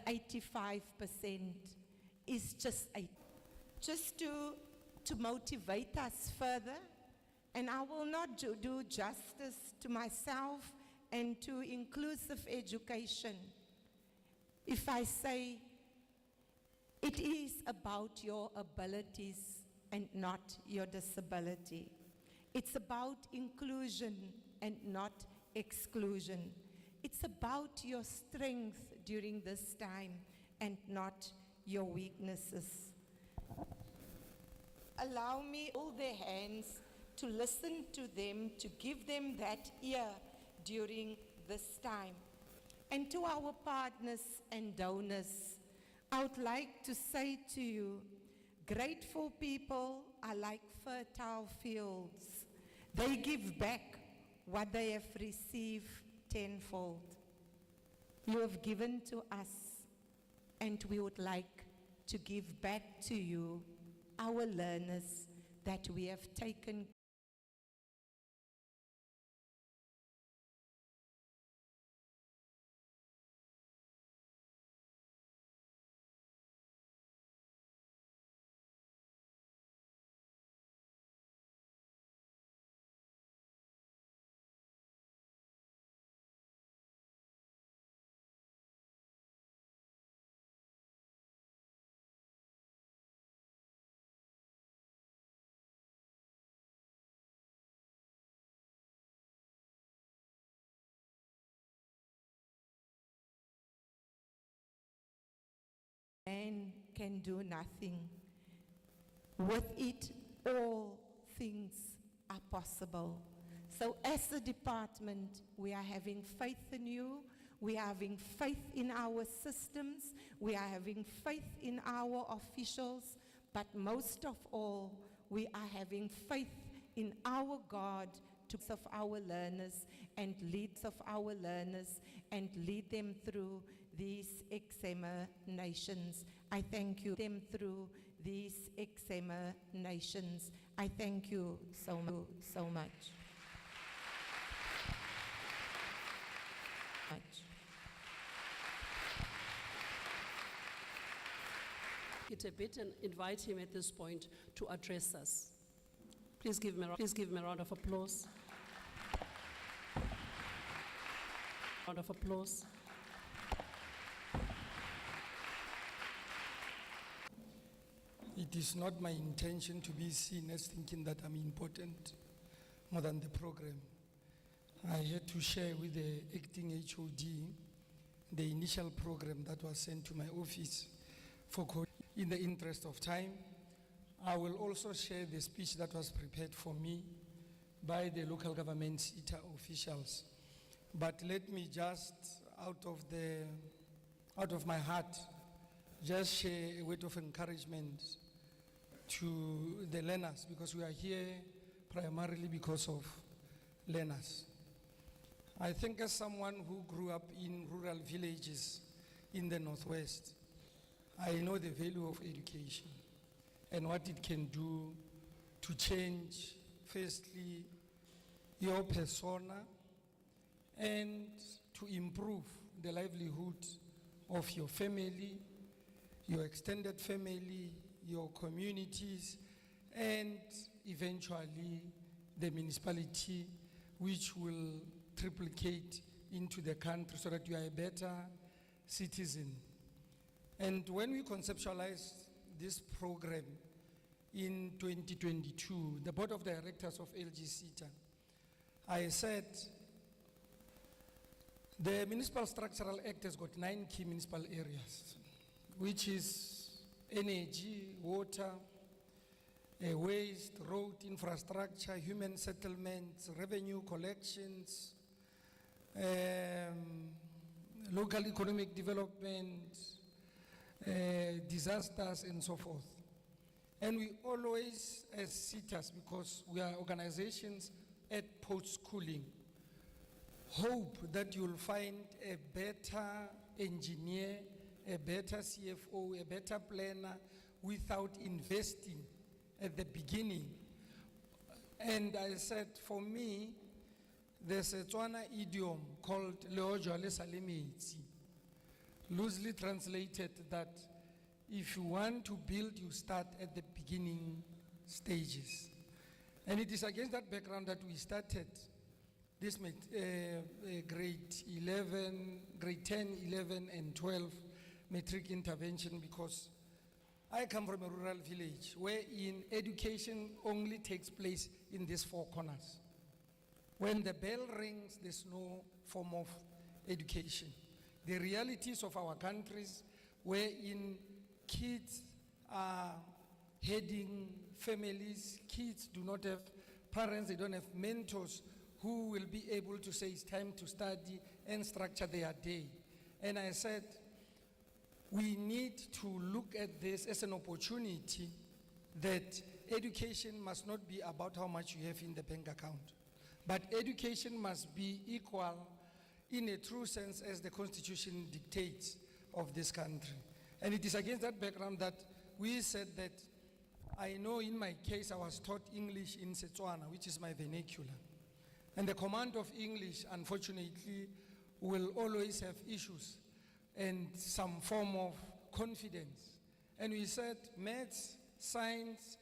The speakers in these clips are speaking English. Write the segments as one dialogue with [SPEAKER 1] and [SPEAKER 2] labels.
[SPEAKER 1] 85% is just to motivate us further. And I will not do justice to myself and to inclusive education if I say it is about your abilities and not your disability. It's about inclusion and not exclusion. It's about your strength during this time and not your weaknesses. Allow me to hold their hands, to listen to them, to give them that ear during this time. And to our partners and donors, I would like to say to you, grateful people are like fertile fields. They give back what they have received tenfold. You have given to us, and we would like to give back to you, our learners, that we have taken. Man can do nothing. With it, all things are possible. So as a department, we are having faith in you. We are having faith in our systems. We are having faith in our officials. But most of all, we are having faith in our God to of our learners and lead them through these examinations. I thank you them through these examinations. I thank you so much.
[SPEAKER 2] It a bit and invite him at this point to address us. Please give him a round of applause. Round of applause.
[SPEAKER 3] It is not my intention to be seen as thinking that I'm important more than the program. I had to share with the acting HOD the initial program that was sent to my office in the interest of time. I will also share the speech that was prepared for me by the local government SETA officials. But let me just, out of my heart, just share a word of encouragement to the learners, because we are here primarily because of learners. I think as someone who grew up in rural villages in the Northwest, I know the value of education and what it can do to change, firstly, your persona and to improve the livelihood of your family, your extended family, your communities, and eventually the municipality, which will triplicate into the country so that you are a better citizen. And when we conceptualized this program in 2022, the board of directors of LG SETA, I said the Municipal Structural Act has got 9 key municipal areas, which is energy, water, waste, road infrastructure, human settlements, revenue collections, local economic development, disasters, and so forth. And we always, as SETAs, because we are organizations at post-schooling, hope that you'll find a better engineer, a better CFO, a better planner without investing at the beginning. And I said, for me, there's a Tswana idiom called Leojo le Sale Metsi. loosely translated that if you want to build, you start at the beginning stages. And it is against that background that we started this grade 10, 11, and 12 metric intervention, because I come from a rural village wherein education only takes place in these four corners. When the bell rings, there's no form of education. The realities of our countries wherein kids are heading families, kids do not have parents, they don't have mentors who will be able to say it's time to study and structure their day. And I said, we need to look at this as an opportunity that education must not be about how much you have in the bank account, but education must be equal in a true sense as the Constitution dictates of this country. And it is against that background that we said that, I know in my case I was taught English in Setswana, which is my vernacular. And the command of English, unfortunately, will always have issues and some form of confidence. And we said maths, science,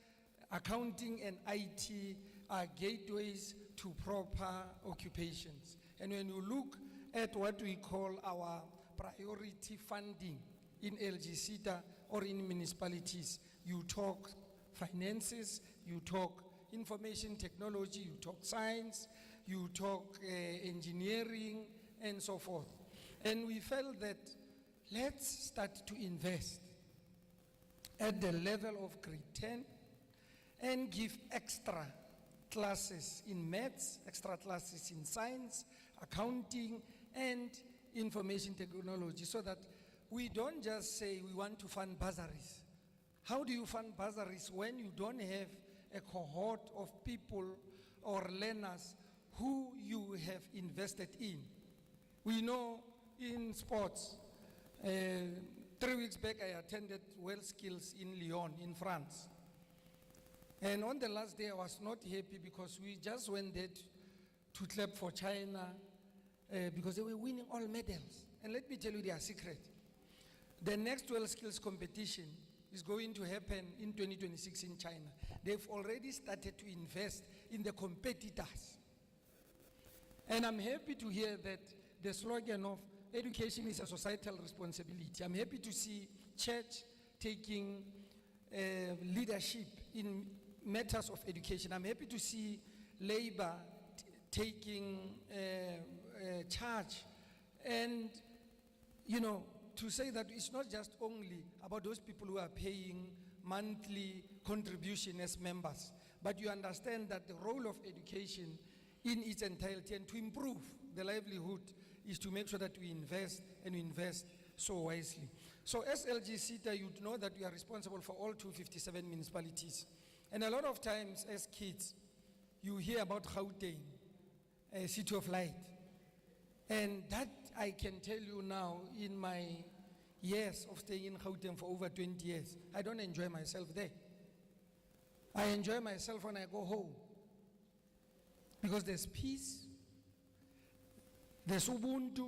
[SPEAKER 3] accounting, and IT are gateways to proper occupations. And when you look at what we call our priority funding in LGCTA or in municipalities, you talk finances, you talk information technology, you talk science, you talk engineering, and so forth. And we felt that let's start to invest at the level of grade 10 and give extra classes in maths, extra classes in science, accounting, and information technology, so that we don't just say we want to fund bursaries. How do you fund bursaries when you don't have a cohort of people or learners who you have invested in? We know in sports, 3 weeks back I attended World Skills in Lyon in France. And on the last day I was not happy because we just went there to clap for China because they were winning all medals. And let me tell you their secret. The next World Skills competition is going to happen in 2026 in China. They've already started to invest in the competitors. And I'm happy to hear that the slogan of education is a societal responsibility. I'm happy to see church taking leadership in matters of education. I'm happy to see labor taking charge. And, you know, to say that it's not just only about those people who are paying monthly contribution as members, but you understand that the role of education in its entirety and to improve the livelihood is to make sure that we invest and we invest so wisely. So as LGCTA, you'd know that we are responsible for all 257 municipalities. And a lot of times as kids, you hear about Gauteng, a city of light. And that I can tell you now, in my years of staying in Gauteng for over 20 years, I don't enjoy myself there. I enjoy myself when I go home. Because there's peace, there's Ubuntu,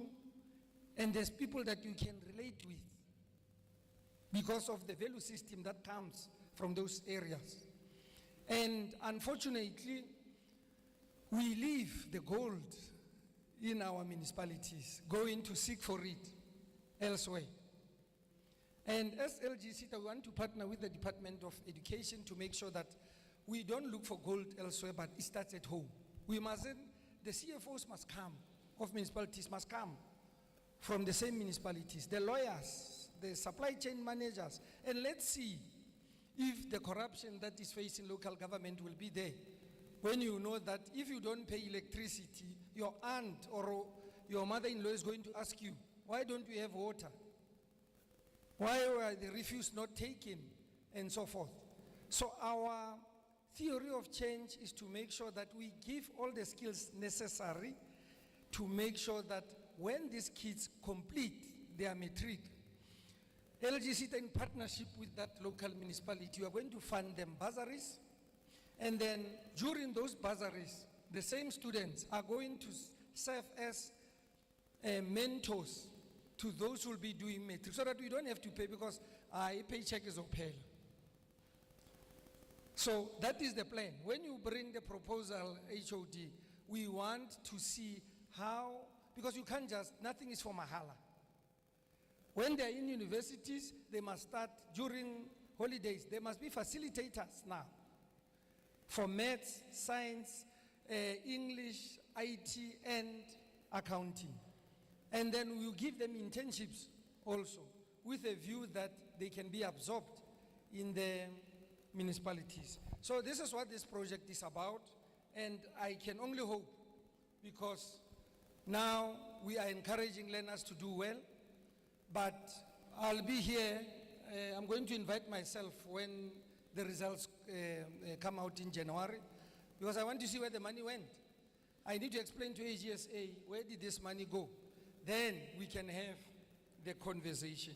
[SPEAKER 3] and there's people that you can relate with because of the value system that comes from those areas. And unfortunately, we leave the gold in our municipalities, going to seek for it elsewhere. And as LGCTA, we want to partner with the Department of Education to make sure that we don't look for gold elsewhere, but it starts at home. We mustn't, the CFOs must come, of municipalities must come from the same municipalities, the lawyers, the supply chain managers, and let's see if the corruption that is facing local government will be there. When you know that if you don't pay electricity, your aunt or your mother-in-law is going to ask you, why don't we have water? Why were the refuse not taken? And so forth. So our theory of change is to make sure that we give all the skills necessary to make sure that when these kids complete their matric, LGCTA in partnership with that local municipality, you are going to fund them bursaries. And then during those bursaries, the same students are going to serve as mentors to those who will be doing matric, so that we don't have to pay because a paycheck is opaque. So that is the plan. When you bring the proposal, HOD, we want to see how, because you can't just, nothing is for mahala. When they're in universities, they must start during holidays. There must be facilitators now for maths, science, English, IT, and accounting. And then we'll give them internships also with a view that they can be absorbed in the municipalities. So this is what this project is about, and I can only hope, because now we are encouraging learners to do well, but I'll be here. I'm going to invite myself when the results come out in January, because I want to see where the money went. I need to explain to AGSA, where did this money go? Then we can have the conversation.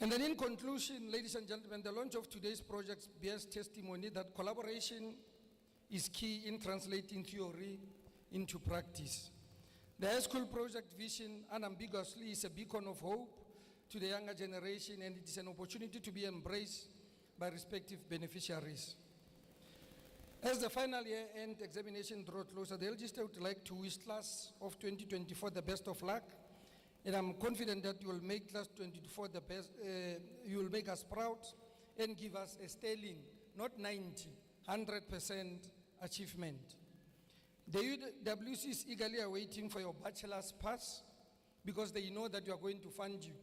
[SPEAKER 3] And then in conclusion, ladies and gentlemen, the launch of today's project bears testimony that collaboration is key in translating theory into practice. The high school project vision unambiguously is a beacon of hope to the younger generation, and it is an opportunity to be embraced by respective beneficiaries. As the final year-end examination draws closer, the LG State would like to wish class of 2024 the best of luck, and I'm confident that you will make class 2024 the best, you will make us proud and give us a sterling, not 90, 100% achievement. The UWC is eagerly awaiting for your bachelor's pass because they know that you are going to fund you.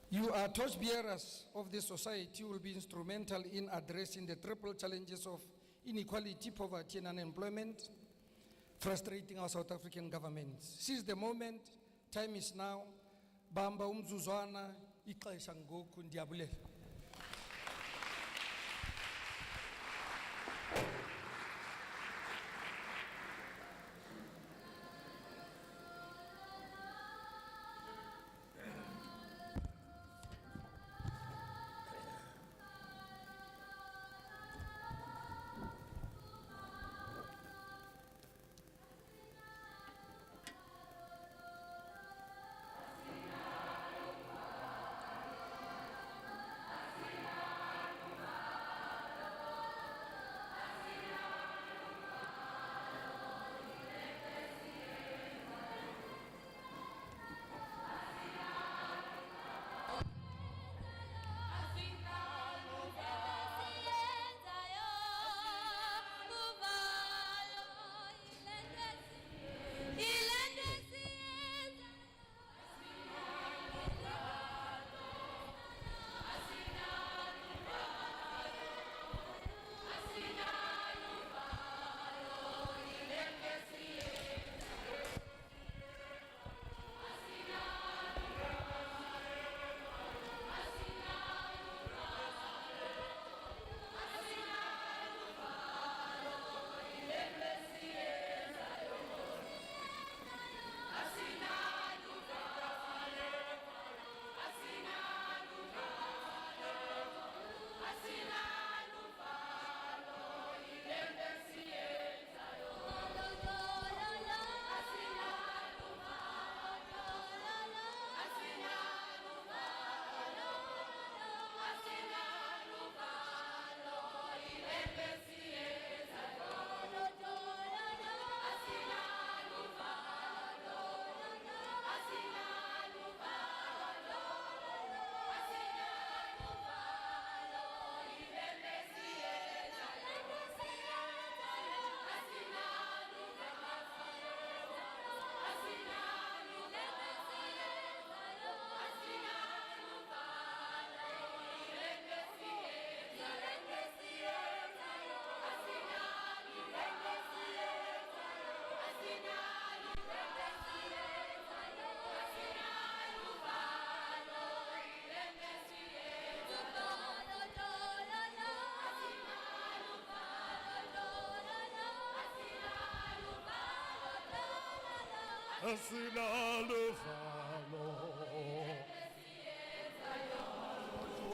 [SPEAKER 3] You are torchbearers of this society who will be instrumental in addressing the triple challenges of inequality, poverty, and unemployment, frustrating our South African government. Seize the moment, time is now. Bamba umzuzwana, ixesha ngoku, ndiyabulela.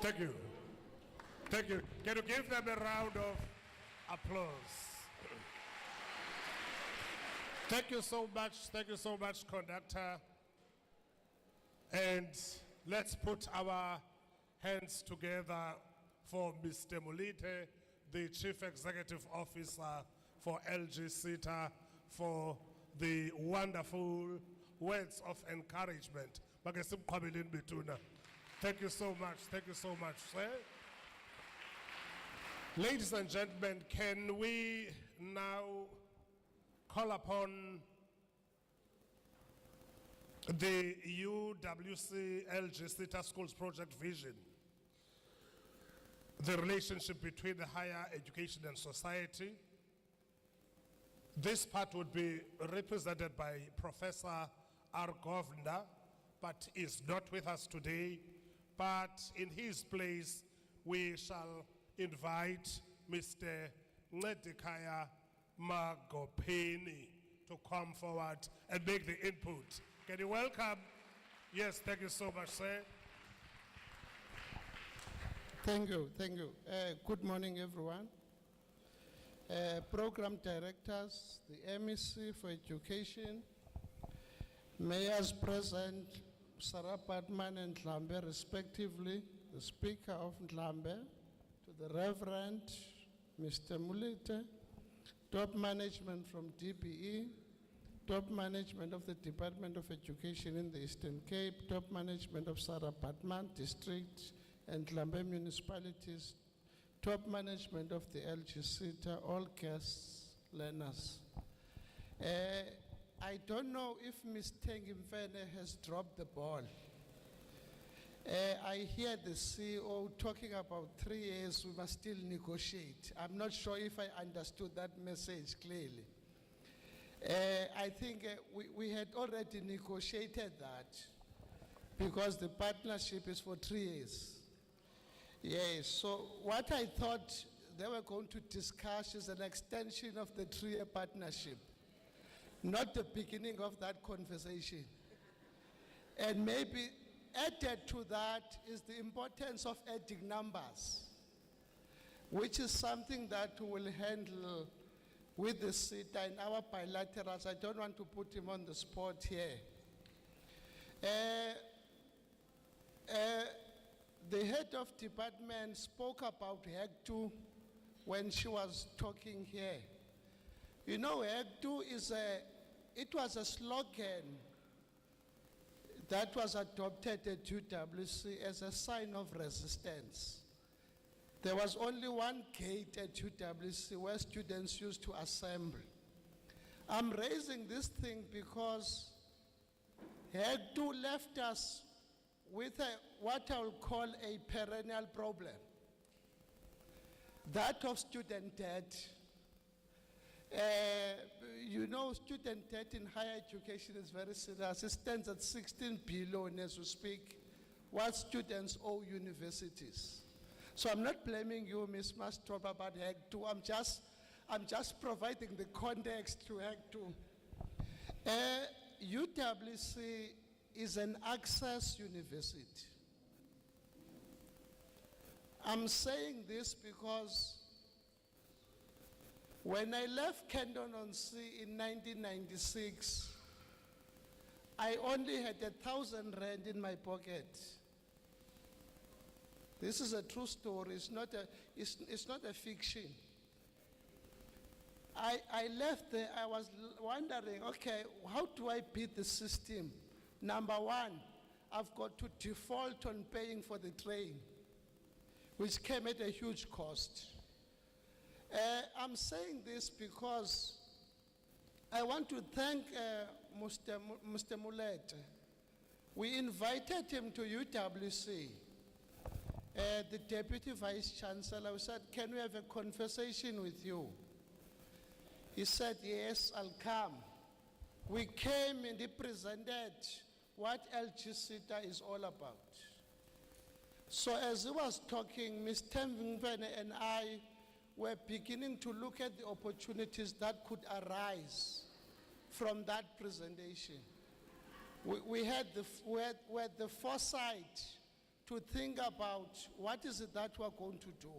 [SPEAKER 4] Thank you. Thank you. Can you give them a round of applause? Thank you so much, conductor. And let's put our hands together for Mr. Mulite, the Chief Executive Officer for LG CETA, for the wonderful words of encouragement. Thank you so much, sir. Ladies and gentlemen, can we now call upon the UWC LG CETA Schools Project Vision, the relationship between the higher education and society. This part would be represented by Professor R. Govender, but is not with us today. But in his place, we shall invite Mr. Ngedikaya Magopeni to come forward and make the input. Can you welcome? Yes, thank you so much, sir.
[SPEAKER 5] Thank you. Good morning, everyone. Program directors, the MEC for Education, mayors present, Sarah Padman and Ndlambe respectively, the Speaker of Ndlambe, to the Reverend Mr. Mulite, top management from DBE, top management of the Department of Education in the Eastern Cape, top management of Sarah Padman District and Ndlambe municipalities, top management of the LG CETA, all guests, learners. I don't know if Ms. Tengimfene has dropped the ball. I hear the CEO talking about 3 years, we must still negotiate. I'm not sure if I understood that message clearly. I think we had already negotiated that because the partnership is for 3 years. Yes, so what I thought they were going to discuss is an extension of the 3-year partnership, not the beginning of that conversation. And maybe added to that is the importance of adding numbers, which is something that we will handle with the CETA in our bilaterals. I don't want to put him on the spot here. The head of department spoke about HEC2 when she was talking here. You know, HEC2 it was a slogan that was adopted at UWC as a sign of resistance. There was only one gate at UWC where students used to assemble. I'm raising this thing because HEC2 left us with what I will call a perennial problem, that of student debt. You know, student debt in higher education is very serious. It stands at 16 billion as we speak, what students owe universities. So I'm not blaming you, Ms. Mastrop, about HEC2. I'm just providing the context to HEC2. UWC is an access university. I'm saying this because when I left Canton-on-Sea in 1996, I only had 1,000 rand in my pocket. This is a true story. It's not a fiction. I left there, I was wondering, okay, how do I beat the system? Number one, I've got to default on paying for the train, which came at a huge cost. I'm saying this because I want to thank Mr. Mulete. We invited him to UWC. The Deputy Vice Chancellor said, can we have a conversation with you? He said, yes, I'll come. We came and he presented what LG CETA is all about. So as he was talking, Ms. Tengimfene and I were beginning to look at the opportunities that could arise from that presentation. We had the foresight to think about what is it that we're going to do.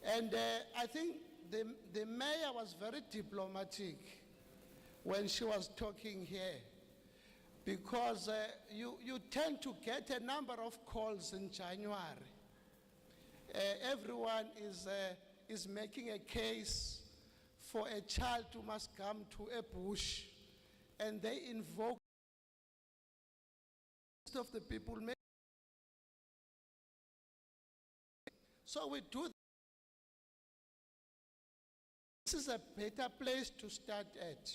[SPEAKER 5] And I think the mayor was very diplomatic when she was talking here, because you tend to get a number of calls in January. Everyone is making a case for a child who must come to a bush, and they invoke of the people. So we do. This is a better place to start at.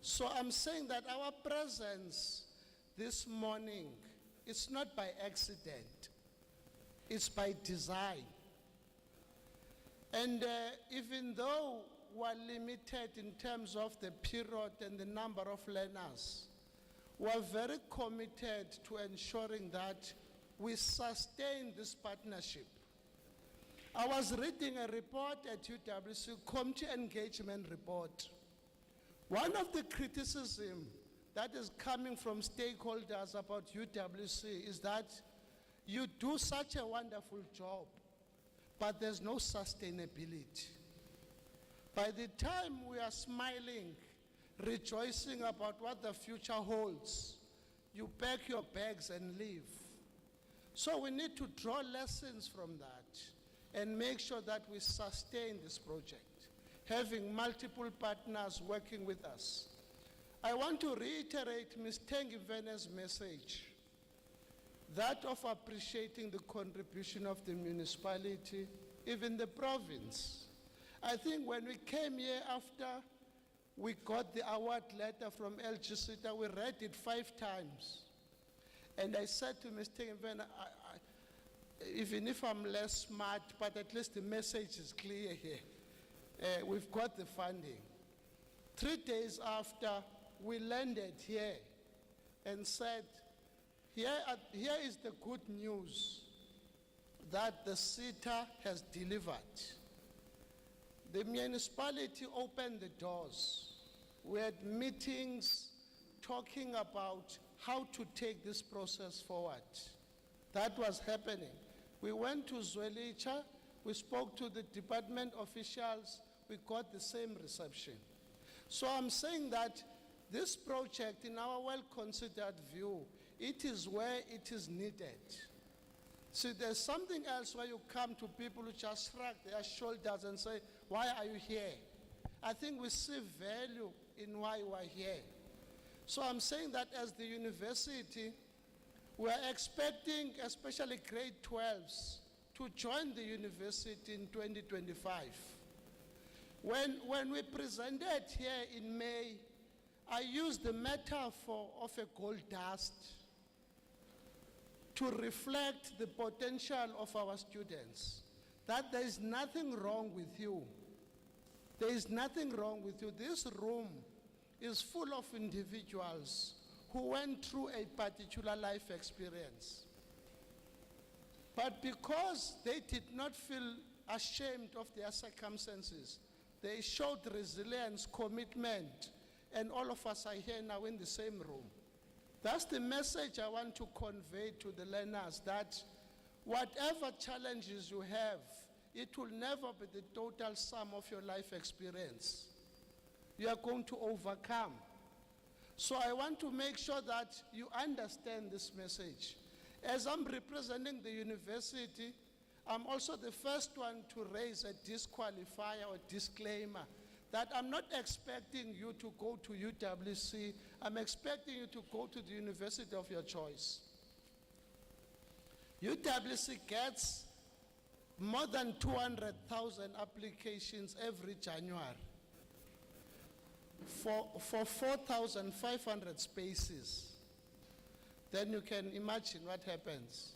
[SPEAKER 5] So I'm saying that our presence this morning, it's not by accident, it's by design. And even though we're limited in terms of the period and the number of learners, we're very committed to ensuring that we sustain this partnership. I was reading a report at UWC, Community Engagement Report. One of the criticism that is coming from stakeholders about UWC is that you do such a wonderful job, but there's no sustainability. By the time we are smiling, rejoicing about what the future holds, you pack your bags and leave. So we need to draw lessons from that and make sure that we sustain this project, having multiple partners working with us. I want to reiterate Ms. Tengivene's message, that of appreciating the contribution of the municipality, even the province. I think when we came here after we got the award letter from LGCTA, we read it 5 times. And I said to Ms. Tengiven, even if I'm less smart, but at least the message is clear here. We've got the funding. 3 days after, we landed here and said, here is the good news that the CETA has delivered. The municipality opened the doors. We had meetings talking about how to take this process forward. That was happening. We went to Zwelicha, we spoke to the department officials, we got the same reception. So I'm saying that this project, in our well-considered view, it is where it is needed. See, there's something else where you come to people who just shrug their shoulders and say, why are you here? I think we see value in why we're here. So I'm saying that as the university, we're expecting, especially grade 12s, to join the university in 2025. When we presented here in May, I used the metaphor of a gold dust to reflect the potential of our students, that there is nothing wrong with you. There is nothing wrong with you. This room is full of individuals who went through a particular life experience. But because they did not feel ashamed of their circumstances, they showed resilience, commitment, and all of us are here now in the same room. That's the message I want to convey to the learners, that whatever challenges you have, it will never be the total sum of your life experience. You are going to overcome. So I want to make sure that you understand this message. As I'm representing the university, I'm also the first one to raise a disqualifier or disclaimer that I'm not expecting you to go to UWC. I'm expecting you to go to the university of your choice. UWC gets more than 200,000 applications every January for 4,500 spaces. Then you can imagine what happens,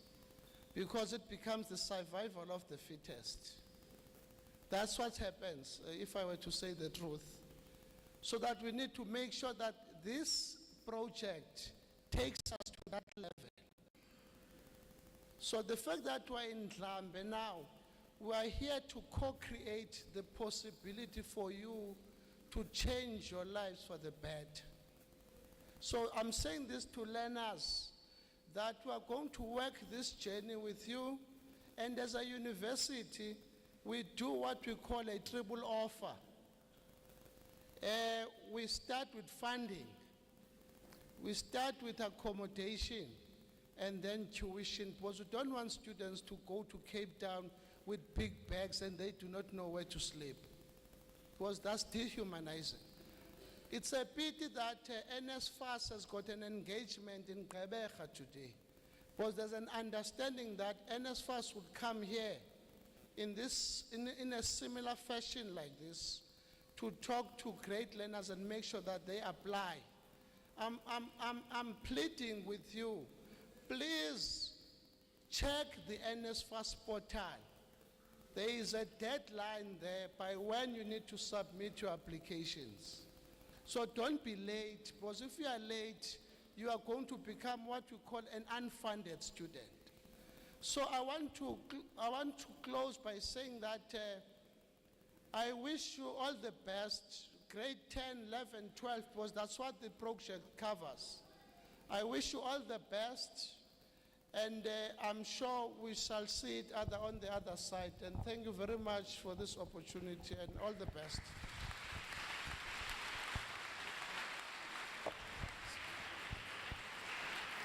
[SPEAKER 5] because it becomes the survival of the fittest. That's what happens, if I were to say the truth. So that we need to make sure that this project takes us to that level. So the fact that we're in Dlambe now, we are here to co-create the possibility for you to change your lives for the better. So I'm saying this to learners, that we are going to work this journey with you, and as a university, we do what we call a triple offer. We start with funding. We start with accommodation and then tuition, because we don't want students to go to Cape Town with big bags and they do not know where to sleep, because that's dehumanizing. It's a pity that NSFAS has got an engagement in Gqeberha today, because there's an understanding that NSFAS would come here in a similar fashion like this to talk to great learners and make sure that they apply. I'm pleading with you, please check the NSFAS portal. There is a deadline there by when you need to submit your applications. So don't be late, because if you are late, you are going to become what we call an unfunded student. So I want to close by saying that I wish you all the best, grade 10, 11, 12, because that's what the project covers. I wish you all the best, and I'm sure we shall see it on the other side. And thank you very much for this opportunity, and all the best.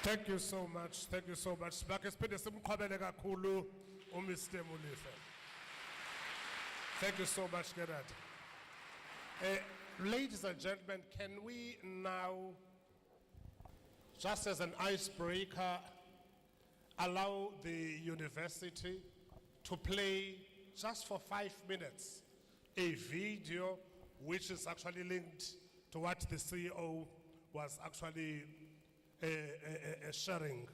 [SPEAKER 4] Thank you so much. Thank you so much. Thank you so much, Gerard. Ladies and gentlemen, can we now, just as an icebreaker, allow the university to play just for 5 minutes a video which is actually linked to what the CEO was actually sharing.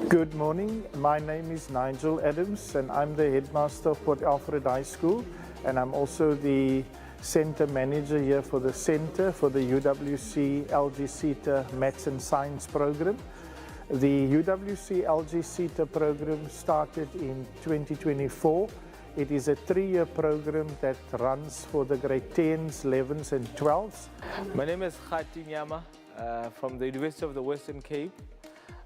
[SPEAKER 6] Good morning, my name is Nigel Adams and I'm the headmaster of Port Alfred High School, and I'm also the center manager here for the center for the UWC LG CETA Maths and Science program. The UWC LG CETA program started in 2024. It is a 3-year program that runs for the grade 10s, 11s and 12s.
[SPEAKER 7] My name is Khati Nyama from the University of the Western Cape,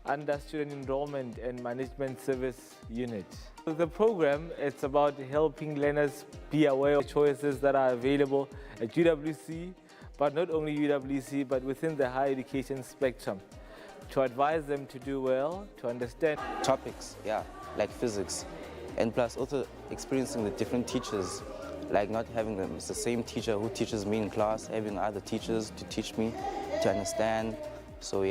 [SPEAKER 7] under Student Enrollment and Management Service Unit. The program, it's about helping learners be aware of choices that are available at UWC, but not only UWC, but within the higher education spectrum, to advise them to do well, to understand
[SPEAKER 8] topics, like physics, and plus also experiencing the different teachers, like not having them, it's the same teacher who teaches me in class, having other teachers to teach me, to understand. So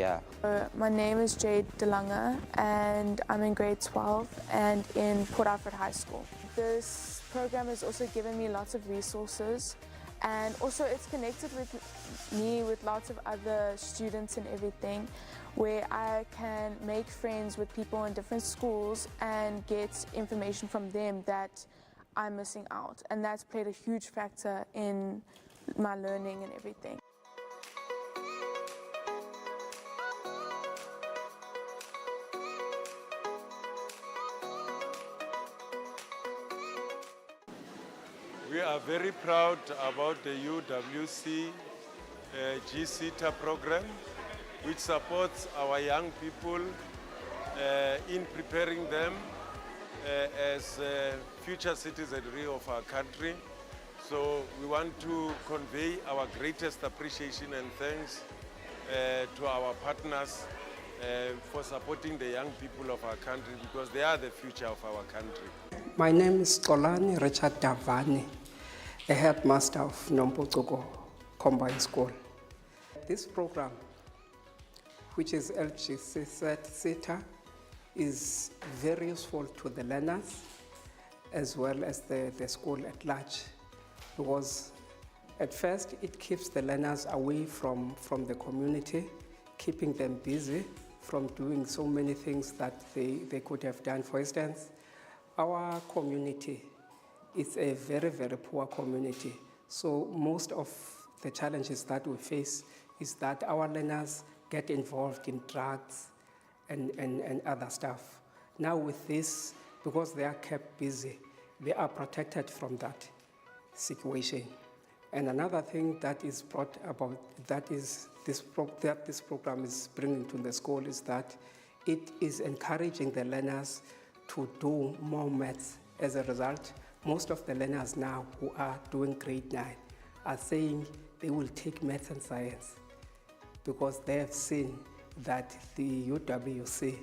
[SPEAKER 9] my name is Jade DeLange and I'm in grade 12 and in Port Alfred High School. This program has also given me lots of resources, and also it's connected with me with lots of other students and everything, where I can make friends with people in different schools and get information from them that I'm missing out, and that's played a huge factor in my learning and everything.
[SPEAKER 10] We are very proud about the UWC GCETA program, which supports our young people in preparing them as future citizenry of our country. So we want to convey our greatest appreciation and thanks to our partners for supporting the young people of our country, because they are the future of our country.
[SPEAKER 11] My name is Kolani Richard Davani, a headmaster of Nompotsoko Combined School. This program, which is LGC is very useful to the learners as well as the school at large, because at first it keeps the learners away from the community, keeping them busy from doing so many things that they could have done. For instance, our community is a very, very poor community. So most of the challenges that we face is that our learners get involved in drugs and other stuff. Now with this, because they are kept busy, they are protected from that situation. And another thing that is brought about, that this program is bringing to the school, is that it is encouraging the learners to do more maths. As a result, most of the learners now who are doing grade 9 are saying they will take maths and science because they have seen that the UWC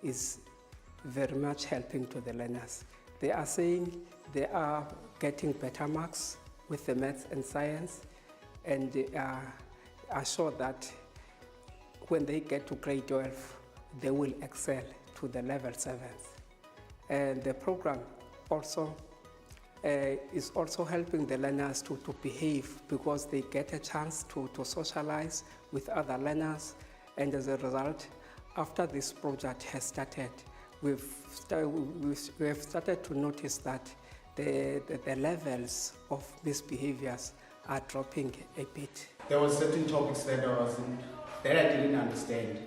[SPEAKER 11] is very much helping to the learners. They are saying they are getting better marks with the maths and science, and they are sure that when they get to grade 12, they will excel to the level 7s. And the program also is also helping the learners to behave, because they get a chance to socialize with other learners. And as a result, after this project has started, we have started to notice that the levels of misbehaviors are dropping a bit.
[SPEAKER 12] There were certain topics that I didn't understand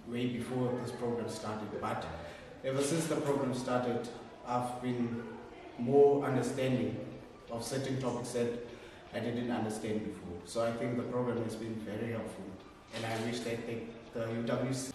[SPEAKER 12] way before this program started, but ever since the program started, I've been more understanding of certain topics that I didn't understand before. So I think the program has been very helpful, and I wish that the UWC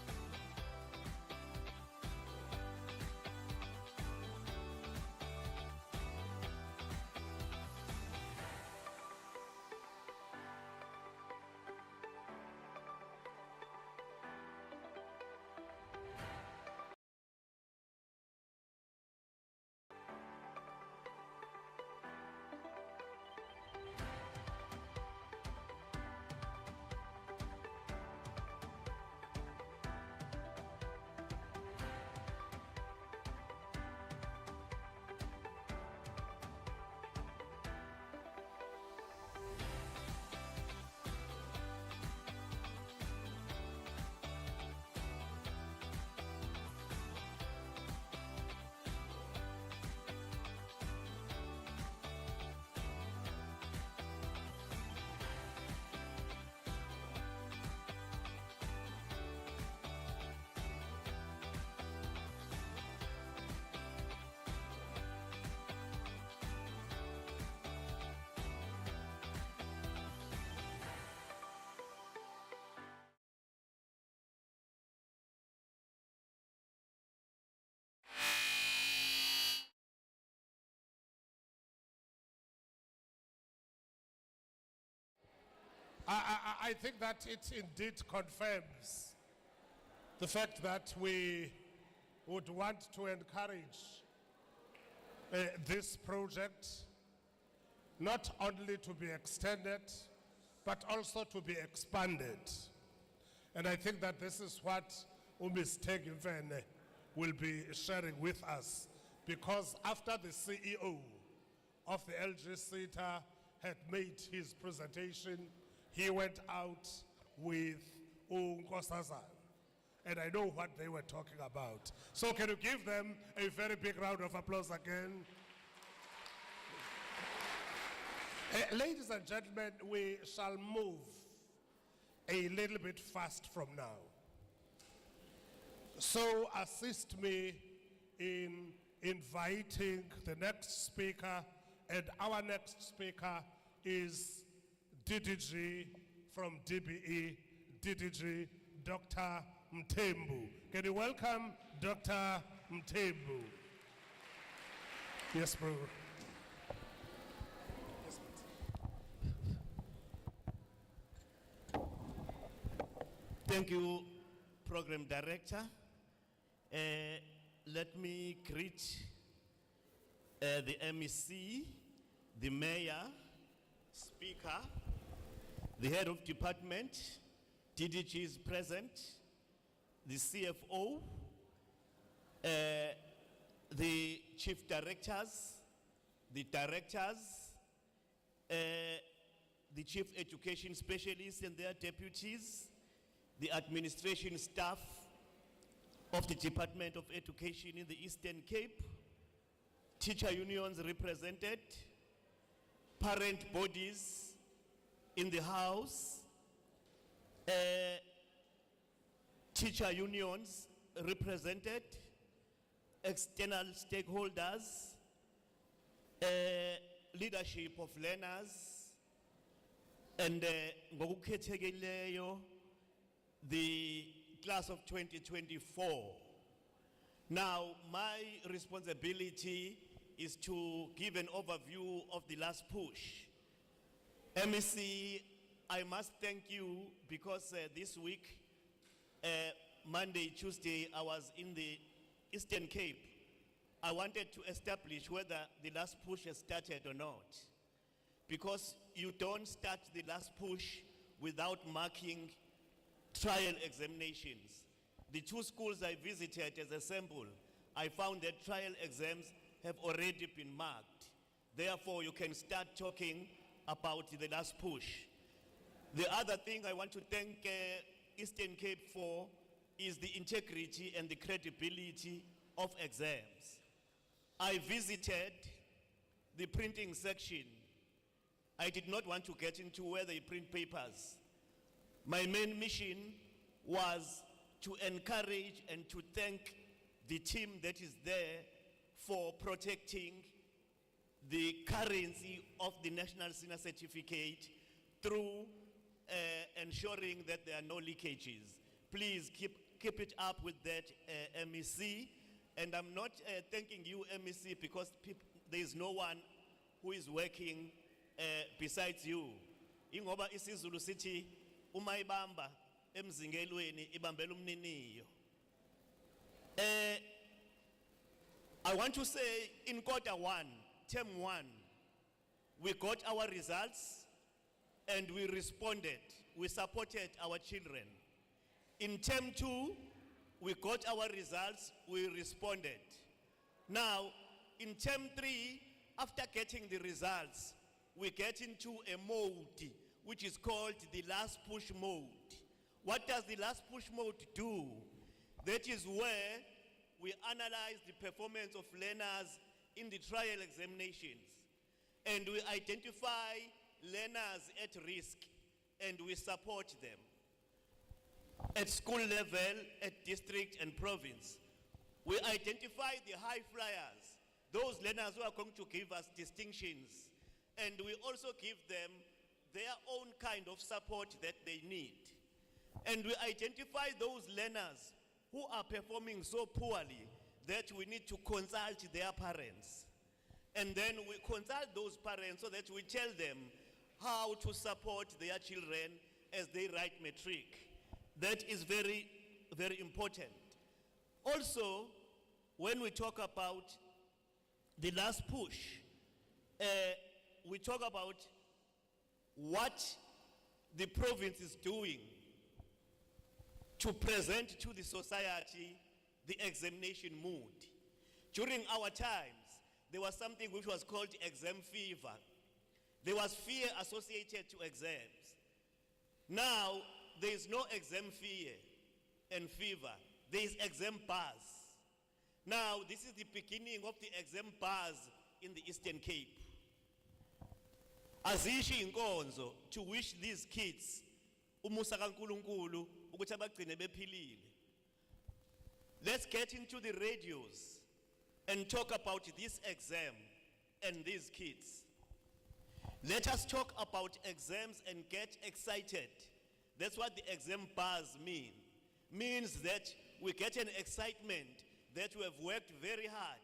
[SPEAKER 4] I think that it indeed confirms the fact that we would want to encourage this project not only to be extended, but also to be expanded. And I think that this is what Ms. Tegimfene will be sharing with us, because after the CEO of the LGC had made his presentation, he went out with Unkosazana, and I know what they were talking about. So can you give them a very big round of applause again? Ladies and gentlemen, we shall move a little bit fast from now. So assist me in inviting the next speaker, and our next speaker is DDG from DBE, DDG Dr. Mthembu. Can you welcome Dr. Mthembu? Yes, bro.
[SPEAKER 13] Thank you, Program Director. Let me greet the MEC, the Mayor, Speaker, The head of department, DDG is present, the CFO, the chief directors, the directors, the chief education specialists and their deputies, the administration staff of the Department of Education in the Eastern Cape, teacher unions represented, parent bodies in the house, teacher unions represented, external stakeholders, leadership of learners, and ngokukhethekileyo, the class of 2024. Now, my responsibility is to give an overview of the last push. MEC, I must thank you because this week, Monday, Tuesday, I was in the Eastern Cape. I wanted to establish whether the last push has started or not. Because you don't start the last push without marking trial examinations. The two schools I visited as a sample, I found that trial exams have already been marked. Therefore, you can start talking about the last push. The other thing I want to thank Eastern Cape for is the integrity and the credibility of exams. I visited the printing section. I did not want to get into where they print papers. My main mission was to encourage and to thank the team that is there for protecting the currency of the National Senior Certificate through ensuring that there are no leakages. Please keep it up with that, MEC. And I'm not thanking you, MEC, because there is no one who is working besides you. Ingoba isiZulu sithi uma ibamba emzingelweni ibambela umniniyo. I want to say in quarter one, term one, we got our results and we responded. We supported our children. In term two, we got our results, we responded. Now, in term three, after getting the results, we get into a mode which is called the last push mode. What does the last push mode do? That is where we analyze the performance of learners in the trial examinations. And we identify learners at risk and we support them. At school level, at district and province, we identify the high flyers, those learners who are going to give us distinctions, and we also give them their own kind of support that they need. And we identify those learners who are performing so poorly that we need to consult their parents. And then we consult those parents so that we tell them how to support their children as they write matric. That is very, very important. Also, when we talk about the last push, we talk about what the province is doing to present to the society the examination mood. During our times, there was something which was called exam fever. There was fear associated to exams. Now, there is no exam fear and fever. There is exam buzz. Now, this is the beginning of the exam buzz in the Eastern Cape. Azishi inkonzo to wish these kids umusa kaNkulunkulu ukuthi abagcine bephilile. Let's get into the radios and talk about this exam and these kids. Let us talk about exams and get excited. That's what the exam buzz means that we get an excitement that we have worked very hard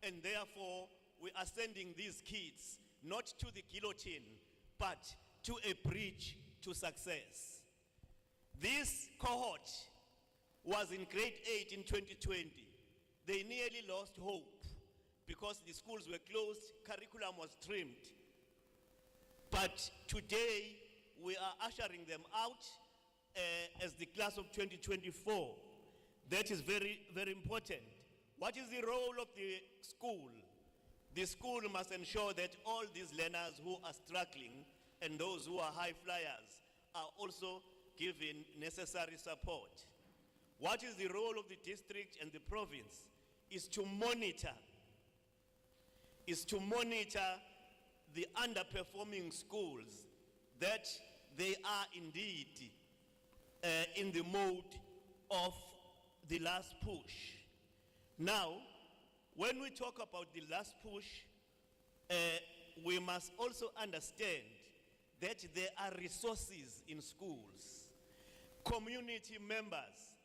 [SPEAKER 13] and therefore we are sending these kids not to the guillotine but to a bridge to success. This cohort was in grade 8 in 2020. They nearly lost hope because the schools were closed, curriculum was trimmed. But today, we are ushering them out as the class of 2024. That is very, very important. What is the role of the school? The school must ensure that all these learners who are struggling and those who are high flyers are also given necessary support. What is the role of the district and the province? Is to monitor the underperforming schools, that they are indeed in the mode of the last push. Now, when we talk about the last push, we must also understand that there are resources in schools. Community members,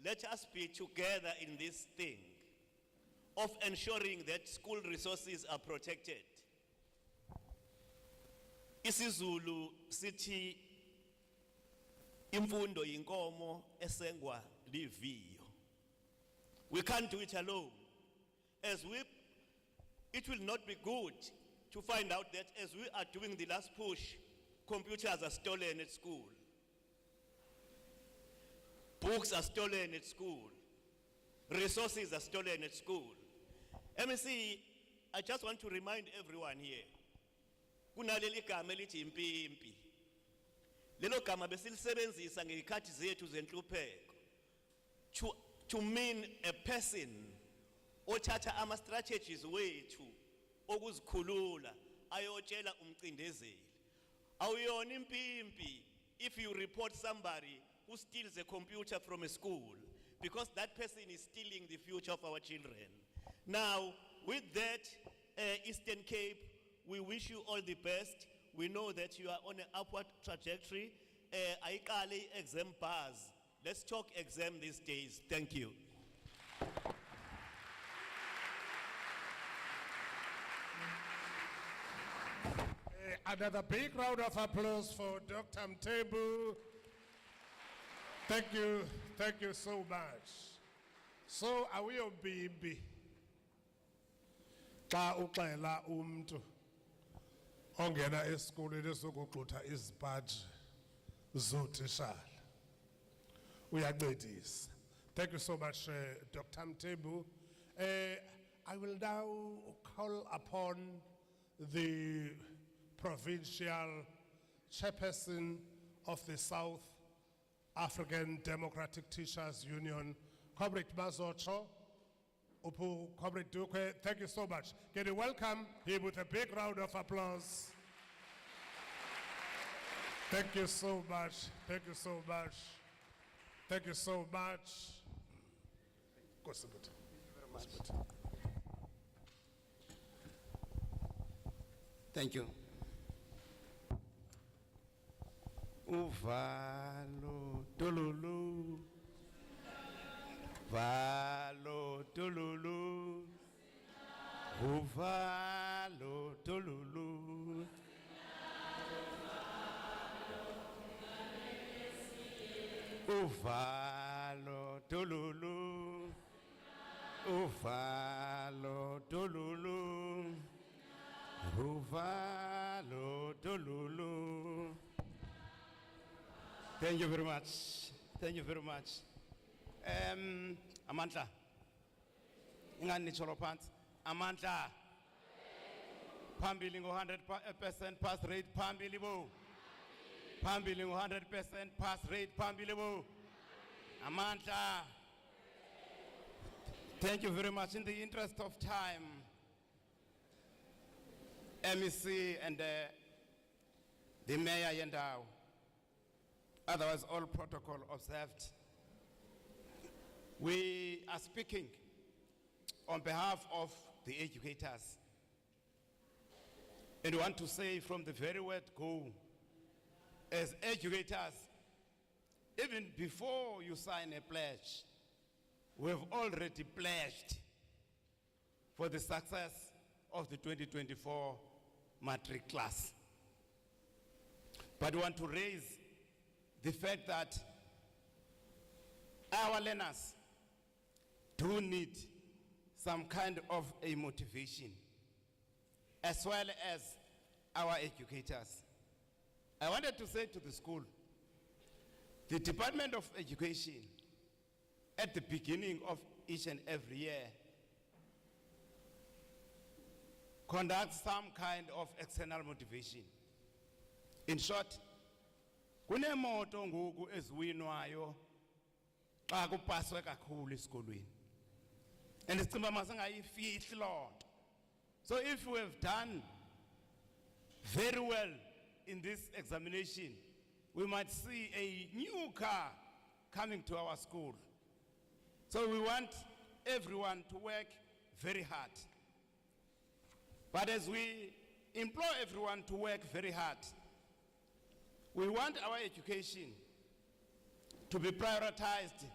[SPEAKER 13] let us be together in this thing of ensuring that school resources are protected. IsiZulu sithi imfundo yinkomo esengwa liviyo. We can't do it alone. It will not be good to find out that as we are doing the last push, computers are stolen at school. Books are stolen at school. Resources are stolen at school. MEC, I just want to remind everyone here, kunaleli gama elithi impimpi. Lelo gama besilisebenzisa ngezikhathi zethu zenhlupheko to mean a person othatha ama strategies wethu okuzikhulula ayotshela umcindezeli. Awuyona impimpi if you report somebody who steals a computer from a school, because that person is stealing the future of our children. Now, with that, Eastern Cape, we wish you all the best. We know that you are on an upward trajectory. Aikali exam bars. Let's talk exam these days. Thank you.
[SPEAKER 4] Another big round of applause for Dr. Mtebu. Thank you so much. So, are we on BB? Xa uxela umntu ongena esikolweni sokuxutha izipaji zotitshala uyancedisa. Thank you so much, Dr. Mtebu. I will now call upon the provincial chairperson of the South African Democratic Teachers Union, Comrade Mazocho. Comrade Duque, thank you so much. Can you welcome him with a big round of applause? Thank you so much. Thank you so much. Thank you so much. Thank you very much.
[SPEAKER 14] Thank you. Uvalo dolulu, valo dolulu, uvalo dolulu. Uvalo dolulu, uvalo dolulu, uvalo dolulu. Thank you very much. Thank you very much. Amandla. Ingani cholo pants. Amandla. Pambili 100% pass rate. Pambili bo. Pambili 100% pass rate. Pambili bo. Amandla. Thank you very much. In the interest of time, MEC and the Mayor Yendau. Otherwise, all protocol observed. We are speaking on behalf of the educators. And we want to say from the very word go, as educators, even before you sign a pledge, we've already pledged for the success of the 2024 matric class. But we want to raise the fact that our learners do need some kind of a motivation, as well as our educators. I wanted to say to the school, the Department of Education, at the beginning of each and every year, conducts some kind of external motivation. In short, kunemoto ngoku eziwinwayo xa kupaswe kakhulu esikolweni. And isicimba masingayifihli loo nto. So if we have done very well in this examination, we might see a new car coming to our school. So we want everyone to work very hard. But as we implore everyone to work very hard, we want our education to be prioritized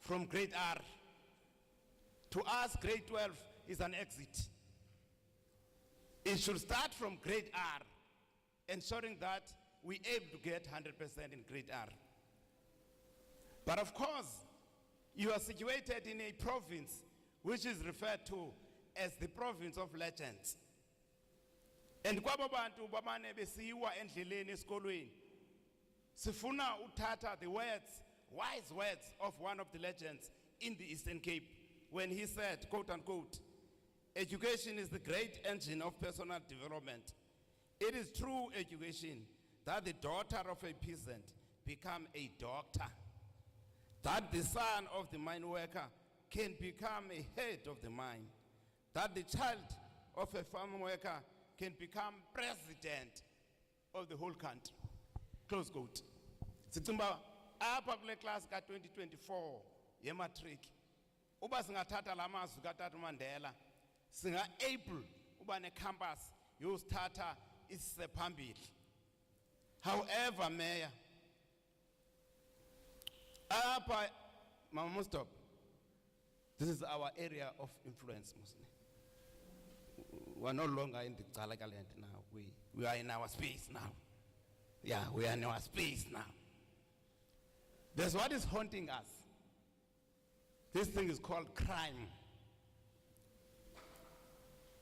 [SPEAKER 14] from grade R. To us, grade 12 is an exit. It should start from grade R, ensuring that we aim to get 100% in grade R. But of course, you are situated in a province which is referred to as the province of legends. And kwabo bantu bamane besiwa endleleni esikolweni, sifuna uthatha the words, wise words of one of the legends in the Eastern Cape when he said, quote unquote, education is the great engine of personal development. It is true education that the daughter of a peasant become a doctor, that the son of the mine worker can become a head of the mine, that the child of a farm worker can become president of the whole country. Close quote. Situmba apa kule class ka 2024 ye matric. Uba singathatha lamazwi kaTata Mandela, singa able uba ne campus yosithatha isise phambili. However, Mayor, apa Mama Stop, this is our area of influence, Muslim. We are no longer in the Galaka land now. We are in our space now. Yeah, we are in our space now. That's what is haunting us. This thing is called crime.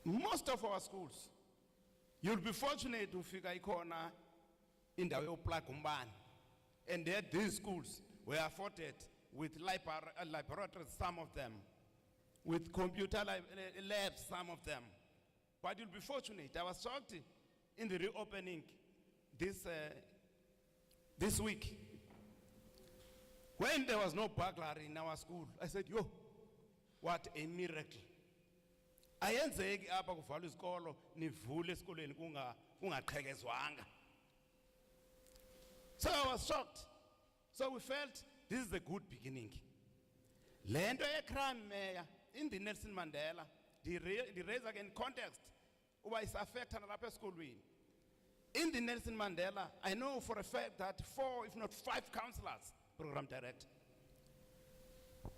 [SPEAKER 14] Most of our schools, you'll be fortunate to figure ikona in the Plakumban. And that these schools were afforded with laboratories, some of them, with computer labs, some of them. But you'll be fortunate. I was shocked in the reopening this week. When there was no burglary in our school, I said, yo, what a miracle. Ayenzeki apha kuvalwa isikolo nivule esikoleni kungaqhekezwanga. So I was shocked. So we felt this is a good beginning. Lento ye crime, Mayor, in the Nelson Mandela, the raise again context, uba is affected lapha esikolweni. In the Nelson Mandela, I know for a fact that 4, if not 5 counselors, program director,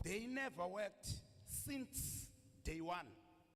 [SPEAKER 14] they never worked since day 1.